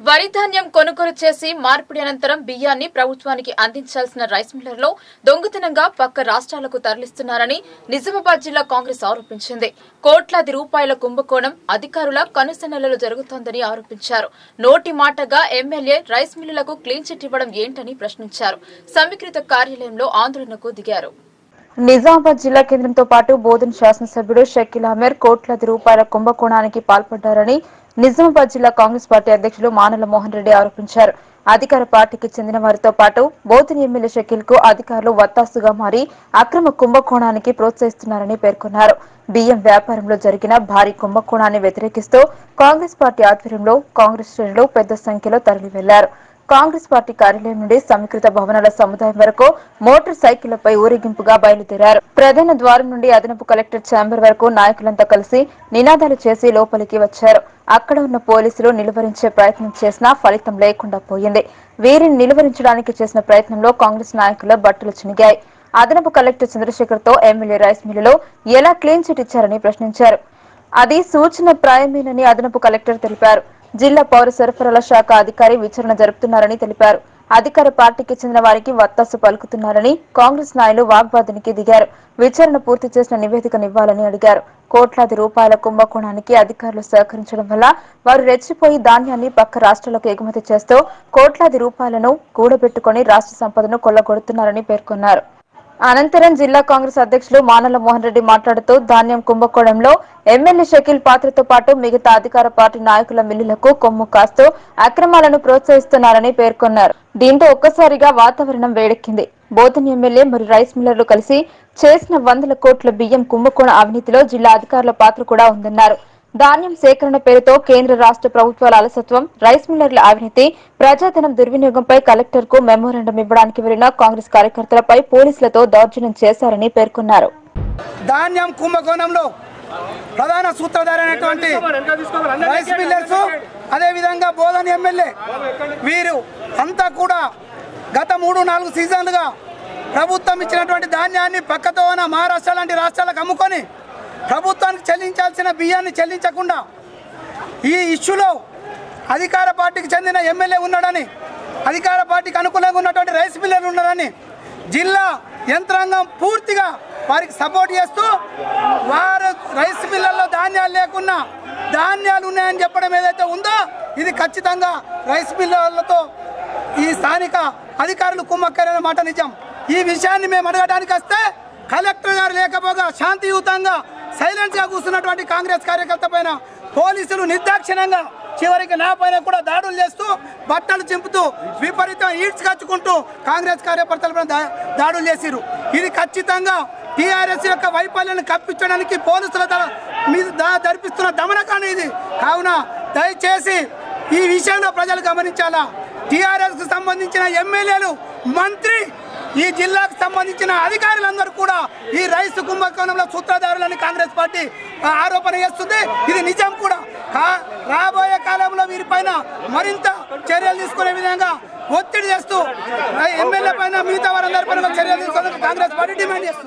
వరి ధాన్యం కొనుగోలు చేసి మార్పిడి అనంతరం బియ్యాన్ని ప్రభుత్వానికి అందించాల్సిన రైస్ మిల్లర్లో దొంగతనంగా పక్క రాష్ట్రాలకు తరలిస్తున్నారని నిజామాబాద్ జిల్లా కాంగ్రెస్ ఆరోపించింది. కోట్లాది రూపాయల కుంభకోణం అధికారుల కనుసన్నలలో జరుగుతోందని ఆరోపించారు. నోటి మాటగా ఎమ్మెల్యే రైస్ మిల్లులకు క్లీన్ చిట్ ఇవ్వడం ఏంటని ప్రశ్నించారు. సమీకృత కార్యాలయంలో ఆందోళనకు దిగారు. నిజామాబాద్ జిల్లా కేంద్రంతో పాటు బోధన్ శాసనసభ్యుడు షకీల్ అహ్మద్ కోట్లాది రూపాయల కుంభకోణానికి పాల్పడ్డారని నిజామాబాద్ జిల్లా కాంగ్రెస్ పార్టీ అధ్యక్షులు మానల మోహన్ రెడ్డి ఆరోపించారు. అధికార పార్టీకి చెందిన వారితో పాటు బోధన్ ఎమ్మెల్యే షకీల్ కు అధికారులు వత్తాసుగా మారి అక్రమ కుంభకోణానికి ప్రోత్సహిస్తున్నారని పేర్కొన్నారు. బియ్యం వ్యాపారంలో జరిగిన భారీ కుంభకోణాన్ని వ్యతిరేకిస్తూ కాంగ్రెస్ పార్టీ ఆధ్వర్యంలో కాంగ్రెస్ శ్రేణులు పెద్ద సంఖ్యలో తరలి వెళ్లారు. కాంగ్రెస్ పార్టీ కార్యాలయం నుండి సమీకృత భవనాల సముదాయం వరకు మోటార్ సైకిళ్లపై ఊరేగింపుగా బయలుదేరారు. ప్రధాన ద్వారం నుండి అదనపు కలెక్టర్ ఛాంబర్ వరకు నాయకులంతా కలిసి నినాదాలు చేసి లోపలికి వచ్చారు. అక్కడ ఉన్న పోలీసులు నిలువరించే ప్రయత్నం చేసినా ఫలితం లేకుండా పోయింది. వీరిని నిలువరించడానికి చేసిన ప్రయత్నంలో కాంగ్రెస్ నాయకుల బట్టలు చినిగాయి. అదనపు కలెక్టర్ చంద్రశేఖర్ తో ఎమ్మెల్యే రైస్ మిల్లులో ఎలా క్లీన్ చిట్ ఇచ్చారని ప్రశ్నించారు. అది సూచన ప్రాయమేనని అదనపు కలెక్టర్ తెలిపారు. జిల్లా పౌర సరఫరాల శాఖ అధికారి విచారణ జరుపుతున్నారని తెలిపారు. అధికార పార్టీకి చెందిన వారికి వత్తాసు పలుకుతున్నారని కాంగ్రెస్ నాయకులు వాగ్వాదానికి దిగారు. విచారణ పూర్తి చేసిన నివేదికనివ్వాలని అడిగారు. కోట్లాది రూపాయల కుంభకోణానికి అధికారులు సహకరించడం వల్ల వారు రెచ్చిపోయి ధాన్యాన్ని పక్క రాష్ట్రాలకు ఎగుమతి చేస్తూ కోట్లాది రూపాయలను కూడబెట్టుకుని రాష్ట్ర సంపదను కొల్లగొడుతున్నారని పేర్కొన్నారు. అనంతరం జిల్లా కాంగ్రెస్ అధ్యక్షులు మానల మోహన్ రెడ్డి మాట్లాడుతూ ధాన్యం కుంభకోణంలో ఎమ్మెల్యే షకీల్ పాత్రతో పాటు మిగతా అధికార పార్టీ నాయకుల మిల్లులకు కొమ్ము కాస్తూ అక్రమాలను ప్రోత్సహిస్తున్నారని పేర్కొన్నారు. దీంతో ఒక్కసారిగా వాతావరణం వేడెక్కింది. బోధన్ ఎమ్మెల్యే మరియు రైస్ మిల్లర్లు కలిసి చేసిన 100 కోట్ల బియ్యం కుంభకోణ అవినీతిలో జిల్లా అధికారుల పాత్ర కూడా ఉందన్నారు. ధాన్యం సేకరణ పేరుతో కేంద్ర రాష్ట్ర ప్రభుత్వాల అలసత్వం, రైస్ మిల్లర్ల అవినీతి, ప్రజాధనం దుర్వినియోగంపై కలెక్టర్ కు మెమోరాండం ఇవ్వడానికి వెళ్లిన కాంగ్రెస్ కార్యకర్తలపై పోలీసులతో దౌర్జన్యం చేశారని పేర్కొన్నారు. ధాన్యం కుంభకోణంలో ప్రధాన సూత్రధారైనటువంటి రైస్ మిల్లర్స్, అదేవిధంగా బోధన్ ఎమ్మెల్యే వీరు అంతా కూడా గత 3-4 సీజన్లుగా ప్రభుత్వం ఇచ్చినటువంటి ధాన్యాన్ని పక్కతో ఉన్న మహారాష్ట్ర లాంటి రాష్ట్రాలకు అమ్ముకొని ప్రభుత్వానికి చెల్లించాల్సిన బియ్యాన్ని చెల్లించకుండా ఈ ఇష్యూలో అధికార పార్టీకి చెందిన ఎమ్మెల్యే ఉన్నాడని, అధికార పార్టీకి అనుకూలంగా ఉన్నటువంటి రైస్ మిల్లర్లు ఉన్నారని జిల్లా యంత్రాంగం పూర్తిగా వారికి సపోర్ట్ చేస్తూ వారు రైస్ మిల్లర్లో ధాన్యాలు లేకున్నా ధాన్యాలు ఉన్నాయని చెప్పడం ఏదైతే ఉందో ఇది ఖచ్చితంగా రైస్ మిల్లర్లతో ఈ స్థానిక అధికారులు కుమ్మక్కరైన మాట నిజం. ఈ విషయాన్ని మేము అడగడానికి వస్తే కలెక్టర్ గారు లేకపోగా శాంతియుతంగా సైలెంట్గా కూర్చున్నటువంటి కాంగ్రెస్ కార్యకర్త పైన పోలీసులు నిర్దాక్షిణ్యంగా చివరికి నా పైన కూడా దాడులు చేస్తూ బట్టలు చింపుతూ విపరీతం ఈడ్స్ కచ్చుకుంటూ కాంగ్రెస్ కార్యకర్తలపైన దాడులు చేసిరు. ఇది ఖచ్చితంగా టీఆర్ఎస్ యొక్క వైఫల్యాన్ని కప్పించడానికి పోలీసుల మీద జరిపిస్తున్న దమనకాండ ఇది. కావున దయచేసి ఈ విషయంలో ప్రజలు గమనించాలా. టీఆర్ఎస్ కు సంబంధించిన ఎమ్మెల్యేలు, మంత్రి, ఈ జిల్లాకు సంబంధించిన అధికారులందరూ కూడా ఈ రైస్ కుంభకోణంలో సూత్రధారులని కాంగ్రెస్ పార్టీ ఆరోపణ చేస్తుంది. ఇది నిజం కూడా. రాబోయే కాలంలో వీరిపైన మరింత చర్యలు తీసుకునే విధంగా ఒత్తిడి చేస్తూ ఎమ్మెల్యే పైన మిగతా వారందరి పైన చర్యలు తీసుకోవాలని కాంగ్రెస్ పార్టీ డిమాండ్ చేస్తుంది.